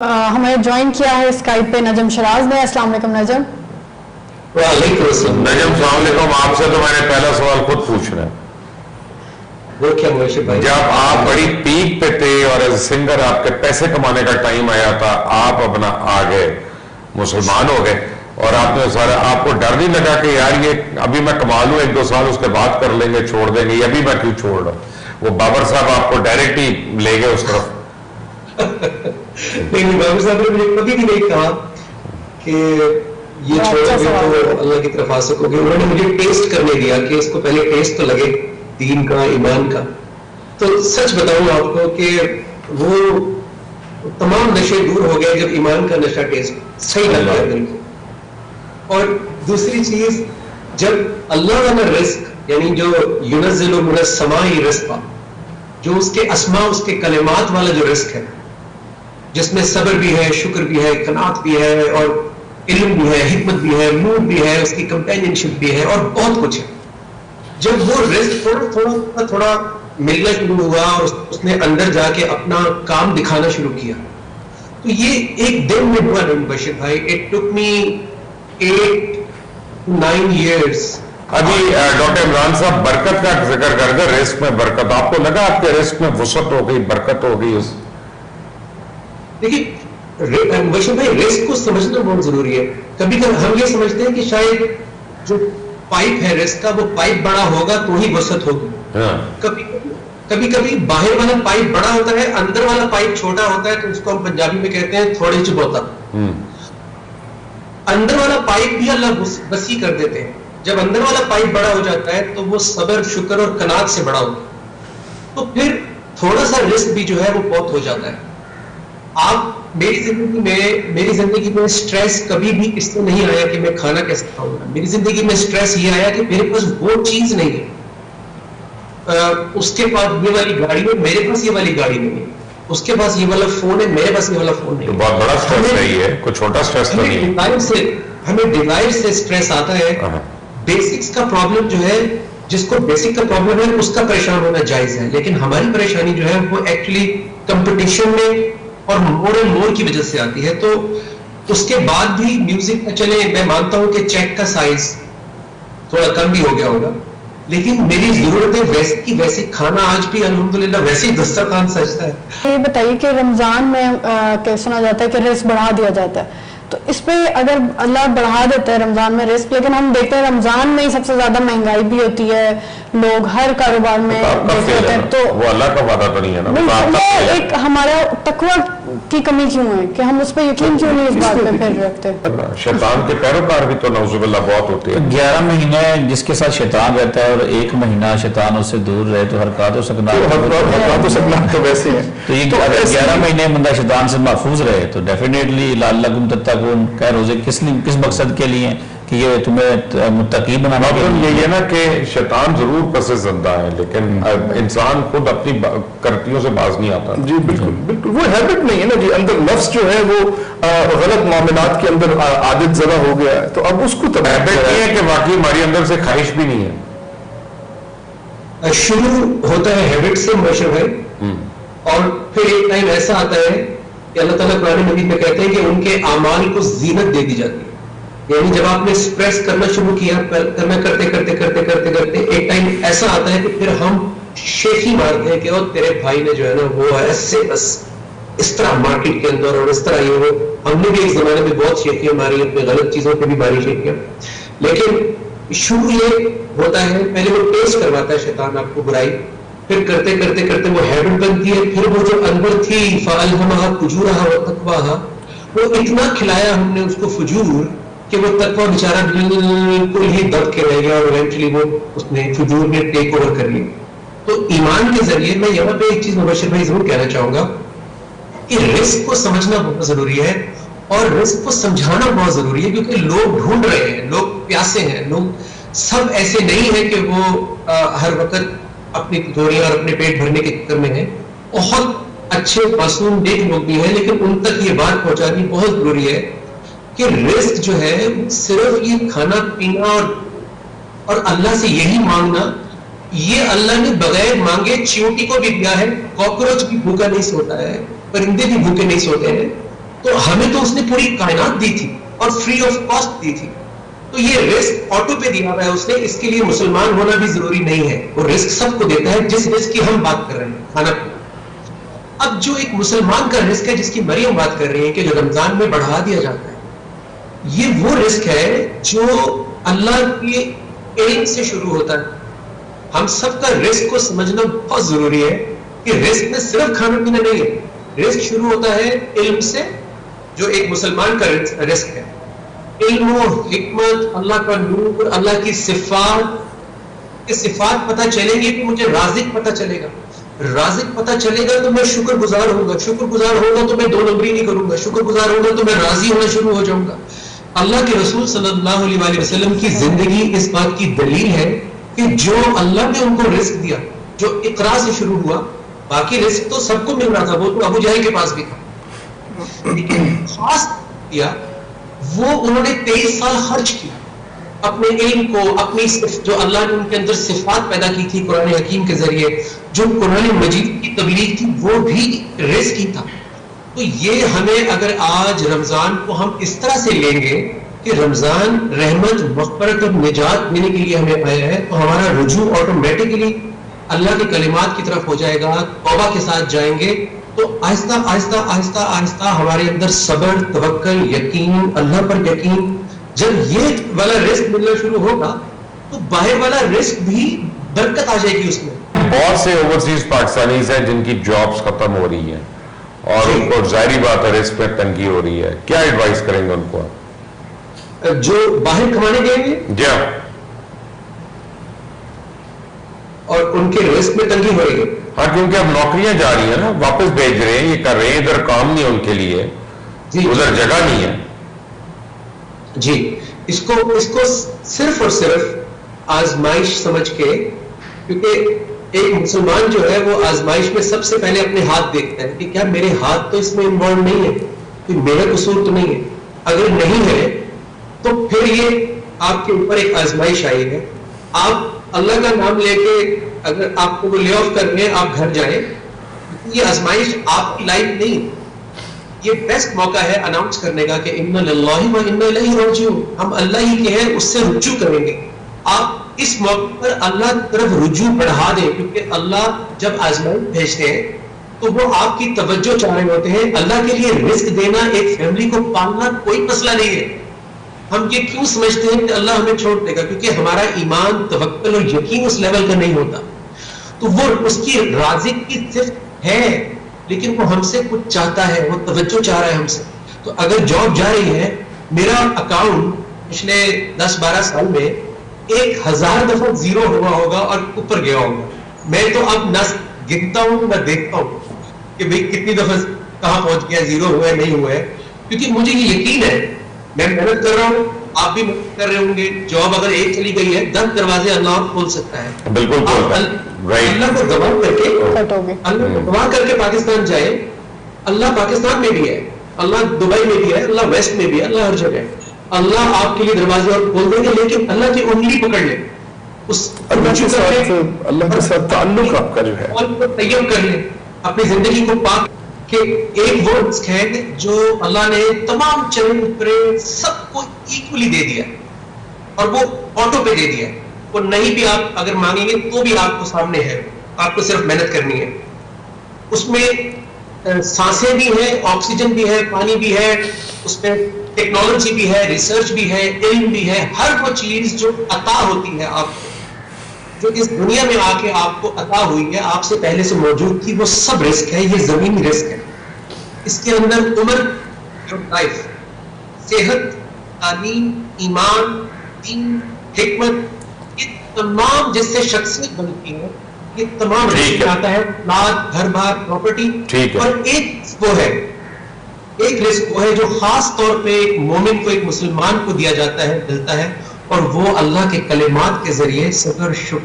ہمیں جوائن کیا ہے اسکائپ پہ نجم شراز نے. السلام علیکم نجم. وعلیکم السلام. نجم السلام علیکم. آپ سے تو میں نے پہلا سوال خود پوچھنا ہے. وہ کیا موشی بھائی؟ جب آپ بڑی پیک پہ تھے اور ایز سنگر آپ کے پیسے کمانے کا ٹائم آیا تھا, آپ اپنا آ گئے, مسلمان ہو گئے, اور آپ نے سارا, آپ کو ڈر نہیں لگا کہ یار یہ ابھی میں کما لوں 1-2 سال اس کے بعد کر لیں گے, چھوڑ دیں گے, یہ ابھی میں کیوں چھوڑ رہا ہوں؟ وہ بابر صاحب آپ کو ڈائریکٹ ہی لے گئے اس طرف. نہیں, بابر صاحب نے مجھے کبھی بھی نہیں کہا کہ یہ چھوڑو گے تو اللہ کی طرف آ سکو گے. انہوں نے مجھے ٹیسٹ کرنے دیا کہ اس کو پہلے ٹیسٹ تو لگے دین کا, ایمان کا. تو سچ بتاؤں آپ کو کہ وہ تمام نشے دور ہو گئے جب ایمان کا نشہ ٹیسٹ صحیح لگ گیا دل کو. اور دوسری چیز, جب اللہ والا رزق یعنی جو ينزل من السماء رزقا, جو اس کے اسماء اس کے کلمات والا جو رزق ہے, جس میں صبر بھی ہے, شکر بھی ہے, قناعت بھی ہے, اور علم بھی ہے, حکمت بھی ہے, نور بھی ہے, اس کی کمپینین شپ بھی ہے, اور بہت کچھ ہے. جب وہ رزق تھوڑا ملنا شروع ہوا اور اس نے اندر جا کے اپنا کام دکھانا شروع کیا, تو یہ ایک دن میں ہوا نہیں بشیر بھائی. It took me 8-9 years. ابھی ڈاکٹر عمران صاحب برکت کا ذکر کر دیں, رزق میں برکت. آپ کو لگا آپ کے رزق میں وسعت ہو گئی, برکت ہو گئی؟ دیکھیے بشیر بھائی, رزق کو سمجھنا بہت ضروری ہے. کبھی کبھی ہم یہ سمجھتے ہیں کہ شاید جو پائپ ہے رزق کا, وہ پائپ بڑا ہوگا تو ہی وسعت ہوگی. کبھی باہر والا پائپ بڑا ہوتا ہے, اندر والا پائپ چھوٹا ہوتا ہے, تو اس کو ہم پنجابی میں کہتے ہیں تھوڑے چبوتا. اندر والا پائپ بھی اللہ وسیع کر دیتے ہیں. جب اندر والا پائپ بڑا ہو جاتا ہے تو وہ صبر, شکر اور قناعت سے بڑا ہوتا ہے, تو پھر تھوڑا سا رزق بھی جو ہے وہ بہت ہو جاتا ہے. آپ میری زندگی میں سٹریس کبھی بھی اس سے نہیں آیا کہ میں کھانا کیسے کھاؤں گا. میری زندگی میں سٹریس یہ آیا کہ میرے پاس وہ چیز نہیں ہے, اس کے پاس یہ والی گاڑی ہے, میرے پاس یہ والی گاڑی نہیں ہے, اس کے پاس یہ والا فون ہے, میرے پاس یہ والا فون نہیں ہے. بہت بڑا سٹریس نہیں ہے, کوئی چھوٹا سٹریس تو نہیں ہے. ہمیں ڈیزائر سے سٹریس آتا ہے. بیسکس کا پرابلم جو ہے, جس کو بیسک کا پرابلم ہے اس کا پریشان ہونا جائز ہے, لیکن ہماری پریشانی جو ہے وہ ایکچولی کمپٹیشن میں اور مور اینڈ مور کی وجہ سے آتی ہے. تو اس کے بعد بھی میوزک میں چلے, میں مانتا ہوں کہ چیک کا سائز تھوڑا کم بھی ہو گیا ہوگا, لیکن میری ضرورتیں ویسے کی ویسے, کھانا آج بھی الحمدللہ ویسے ہی دسترخوان سجتا ہے. یہ بتائیے کہ رمضان میں سنا جاتا ہے کہ رزق بڑھا دیا جاتا ہے, تو اس پہ اگر اللہ بڑھا دیتا ہے رمضان میں رزق, لیکن ہم دیکھتے ہیں رمضان میں ہی سب سے زیادہ مہنگائی بھی ہوتی ہے, لوگ ہر کاروبار میں دیکھتے ہوتے ہیں, تو وہ اللہ کا وعدہ تو نہیں ہے نا. وہ ایک ہمارا تقوی کی کمی کیوں ہے کہ ہم اس پہ یقین کیوں نہیں اس بات پہ پھر رکھتے؟ شیطان کے پیروکار بھی تو نعوذ باللہ بہت ہوتے ہیں. 11 مہینے جس کے ساتھ شیطان رہتا ہے اور 1 مہینہ شیطان اس سے دور رہے تو حرکات و سکنات تو ویسے ہیں. تو یہ اگر 11 مہینے بندہ شیطان سے محفوظ رہے تو ڈیفینیٹلی لعلکم تتقون. کہ روزے کس مقصد کے لیے کہ یہ تمہیں متقی بنانا. مطلب یہ ہے نا کہ شیطان ضرور پس زندہ ہے, لیکن انسان خود اپنی کرتیوں سے باز نہیں آتا. جی بالکل بالکل, وہ ہیبٹ نہیں ہے نا جی, اندر نفس جو ہے وہ غلط معاملات کے اندر عادت زدہ ہو گیا ہے, تو اب اس کو ہیبٹ نہیں ہے کہ واقعی ہماری اندر سے خواہش بھی نہیں ہے. شروع ہوتا ہے ہیبٹ سے مبشر بھائی, اور پھر ایک ٹائم ایسا آتا ہے کہ اللہ تعالیٰ قرآن مجید میں کہتے ہیں کہ ان کے اعمال کو زینت دے دی جاتی ہے. یعنی جب آپ نے اسپریس کرنا شروع کیا, کرنا کرتے کرتے کرتے کرتے کرتے ایک ٹائم ایسا آتا ہے کہ پھر ہم شیخی مارتے ہیں کہ وہ تیرے بھائی نے جو ہے نا وہ ایسے بس اس طرح مارکیٹ کے اندر اور اس طرح یہ وہ. ہم نے بھی ایک زمانے میں بہت شیخیاں ماری, اپنے غلط چیزوں پہ بھی ماری شیخیاں, لیکن شروع یہ ہوتا ہے پہلے وہ ٹیسٹ کرواتا ہے شیطان آپ کو برائی, پھر کرتے کرتے کرتے وہ ہیبٹ بنتی ہے. پھر وہ جو اندر تھی فَأَلْهَمَهَا فُجُورَهَا وَتَقْوَاهَا, وہ اتنا کھلایا ہم نے اس کو فجور کہ وہ تقویٰ بیچارہ بالکل ہی دب کے رہ گیا, اور ایونچولی وہ اس نے فجور نے ٹیک اوور کر لیا. تو ایمان کے ذریعے میں یہاں پہ ایک چیز مبشر بھائی ضرور کہنا چاہوں گا کہ رزق کو سمجھنا بہت ضروری ہے, اور رزق کو سمجھانا بہت ضروری ہے, کیونکہ لوگ ڈھونڈ رہے ہیں, لوگ پیاسے ہیں, لوگ سب ایسے نہیں ہیں کہ وہ ہر وقت اپنی تھوڑیاں اور اپنے پیٹ بھرنے کے چکر میں ہیں. بہت اچھے معصوم نیک لوگ بھی ہیں, لیکن ان تک یہ بات پہنچانی بہت ضروری ہے کہ رزق جو ہے صرف یہ کھانا پینا اور اللہ سے یہی مانگنا, یہ اللہ نے بغیر مانگے چیونٹی کو بھی دیا ہے, کاکروچ بھی بھوکا نہیں سوتا ہے, پرندے بھی بھوکے نہیں سوتے ہیں, تو ہمیں تو اس نے پوری کائنات دی تھی اور فری آف کاسٹ دی تھی. تو یہ رزق آٹو پہ دیا ہوا ہے اس نے. اس کے لیے مسلمان ہونا بھی ضروری نہیں ہے. وہ رزق سب کو دیتا ہے جس رزق کی ہم بات کر رہے ہیں, کھانا پینا. اب جو ایک مسلمان کا رزق ہے جس کی مریم بات کر رہی ہے کہ جو رمضان میں بڑھا دیا جاتا ہے, یہ وہ رزق ہے جو اللہ کے علم سے شروع ہوتا ہے. ہم سب کا رزق کو سمجھنا بہت ضروری ہے کہ رزق میں صرف کھانا پینا نہیں ہے. رزق شروع ہوتا ہے علم سے, جو ایک مسلمان کا رزق ہے. علم و حکمت, اللہ کا نور, اللہ کی صفات پتہ چلیں گی تو مجھے رازق پتہ چلے گا. رازق پتہ چلے گا تو میں شکر گزار ہوں گا. شکر گزار ہوگا تو میں 2 نمبری نہیں کروں گا. شکر گزار ہوگا تو میں راضی ہونا شروع ہو جاؤں گا. اللہ کے رسول صلی اللہ علیہ وسلم کی زندگی اس بات کی دلیل ہے کہ جو اللہ نے ان کو رزق دیا, جو اقرا سے شروع ہوا, باقی رزق تو سب کو مل رہا تھا, وہ تو ابو جہل کے پاس بھی تھا, لیکن خاص کیا وہ انہوں نے 23 سال خرچ کیا اپنے علم کو, اپنی جو اللہ نے ان کے اندر صفات پیدا کی تھی قرآن حکیم کے ذریعے, جو قرآن مجید کی تبلیغ تھی, وہ بھی رزق ہی تھا. تو یہ ہمیں اگر آج رمضان کو ہم اس طرح سے لیں گے کہ رمضان رحمت, مغفرت اور نجات دینے کے لیے ہمیں آیا ہے, تو ہمارا رجوع آٹومیٹکلی اللہ کے کلمات کی طرف ہو جائے گا. توبہ کے ساتھ جائیں گے تو آہستہ آہستہ آہستہ آہستہ ہمارے اندر صبر, توکل, یقین, اللہ پر یقین. جب یہ والا رزق ملنا شروع ہوگا تو باہر والا رزق بھی برکت آ جائے گی اس میں. بہت سے اوورسیز پاکستانیز ہیں جن کی جابز ختم ہو رہی ہیں اور ان کو ظاہری بات ہے رزق پہ تنگی ہو رہی ہے, کیا ایڈوائز کریں گے ان کو؟ جو باہر کمانے گئے گے جی ہاں, اور ان کے رزق میں تنگی ہو رہی ہے. ہاں, کیونکہ اب نوکریاں جا رہی ہیں نا, واپس بھیج رہے ہیں, یہ کر رہے ہیں, ادھر کام نہیں ان کے لیے, ادھر جگہ نہیں ہے. جی, اس کو صرف اور صرف آزمائش سمجھ کے, کیونکہ ایک مسلمان جو ہے وہ آزمائش میں سب سے پہلے اپنے ہاتھ دیکھتا ہے کہ کیا میرے ہاتھ تو اس میں انوالو نہیں ہے, کہ میرا قصور تو نہیں ہے. اگر نہیں ہے تو پھر یہ آپ کے اوپر ایک آزمائش آئی ہے. آپ اللہ کا نام لے کے اگر آپ کو وہ لے آف کر کے آپ گھر جائیں, یہ آزمائش آپ کی لائف نہیں, یہ بیسٹ موقع ہے اناؤنس کرنے کا کہ انا للہ و انا الیہ راجعون, ہم اللہ ہی کے ہیں, اس سے رجوع کریں گے. آپ اس موقع پر اللہ کی طرف رجوع بڑھا دیں, کیونکہ اللہ جب آزمائش بھیجتے ہیں تو وہ آپ کی توجہ چاہ رہے ہوتے ہیں. اللہ کے لیے رزق دینا, ایک فیملی کو پالنا کوئی مسئلہ نہیں ہے. ہم یہ کیوں سمجھتے ہیں کہ اللہ ہمیں چھوڑ دے گا, کیونکہ ہمارا ایمان, توکل اور یقین اس لیول کا نہیں ہوتا. تو وہ اس کی رازق کی صفت ہے, لیکن وہ ہم سے کچھ چاہتا ہے, وہ توجہ چاہ رہا ہے ہم سے. تو اگر جاب جا رہی ہے, میرا اکاؤنٹ پچھلے 10-12 سال میں 1000 دفعہ زیرو ہوا ہوگا اور اوپر گیا ہوگا. میں تو اب نہ گنتا ہوں نہ دیکھتا ہوں کہ بھئی کتنی دفعہ کہاں پہنچ گیا, زیرو ہوا ہے نہیں ہوا ہے, کیونکہ مجھے یہ یقین ہے میں محنت کر رہا ہوں, آپ بھی محنت کر رہے ہوں گے. جاب اگر ایک چلی گئی ہے, 10 دروازے اللہ اور کھول سکتا ہے. بالکل اللہ کو گواہ کر کے, اللہ کو گواہ کر کے پاکستان جائے. اللہ پاکستان میں بھی ہے, اللہ دبئی میں بھی ہے, اللہ ویسٹ میں بھی ہے, اللہ ہر جگہ ہے. اللہ آپ کے لیے دروازے اور کھول دیں گے, لیکن اللہ کی انگلی پکڑ لیں, اس اللہ کے ساتھ تعلق آپ کا جو ہے طیب کر لیں, اپنی زندگی کو پاک. کہ ایک وہ رزق ہے جو اللہ نے تمام چرند پرند سب کو ایکولی دے دیا, اور وہ آٹو پہ دے دیا. وہ نہیں بھی آپ اگر مانگیں گے تو بھی آپ کو سامنے ہے, آپ کو صرف محنت کرنی ہے. اس میں سانسیں بھی ہیں, آکسیجن بھی ہے, پانی بھی ہے, اس میں ٹیکنالوجی بھی ہے, ریسرچ بھی ہے, علم بھی ہے. ہر وہ چیز جو عطا ہوتی ہے آپ کو, جو اس دنیا میں آ کے آپ کو عطا ہوئی ہے, آپ سے پہلے سے موجود تھی, وہ سب رزق ہے. یہ زمینی رزق ہے. اس کے اندر عمر, لائف, صحت, تعلیم, ایمان, دین, حکمت, یہ تمام جس سے شخصیت بنتی ہے, یہ تمام رزق آتا ہے. اولاد, گھر بار, پراپرٹی. اور ایک وہ ہے, ایک رزق وہ ہے جو خاص طور پہ ایک مومن کو, ایک مسلمان کو دیا جاتا ہے, ملتا ہے, اور وہ اللہ کے کلمات کے ذریعے صبر, شکر,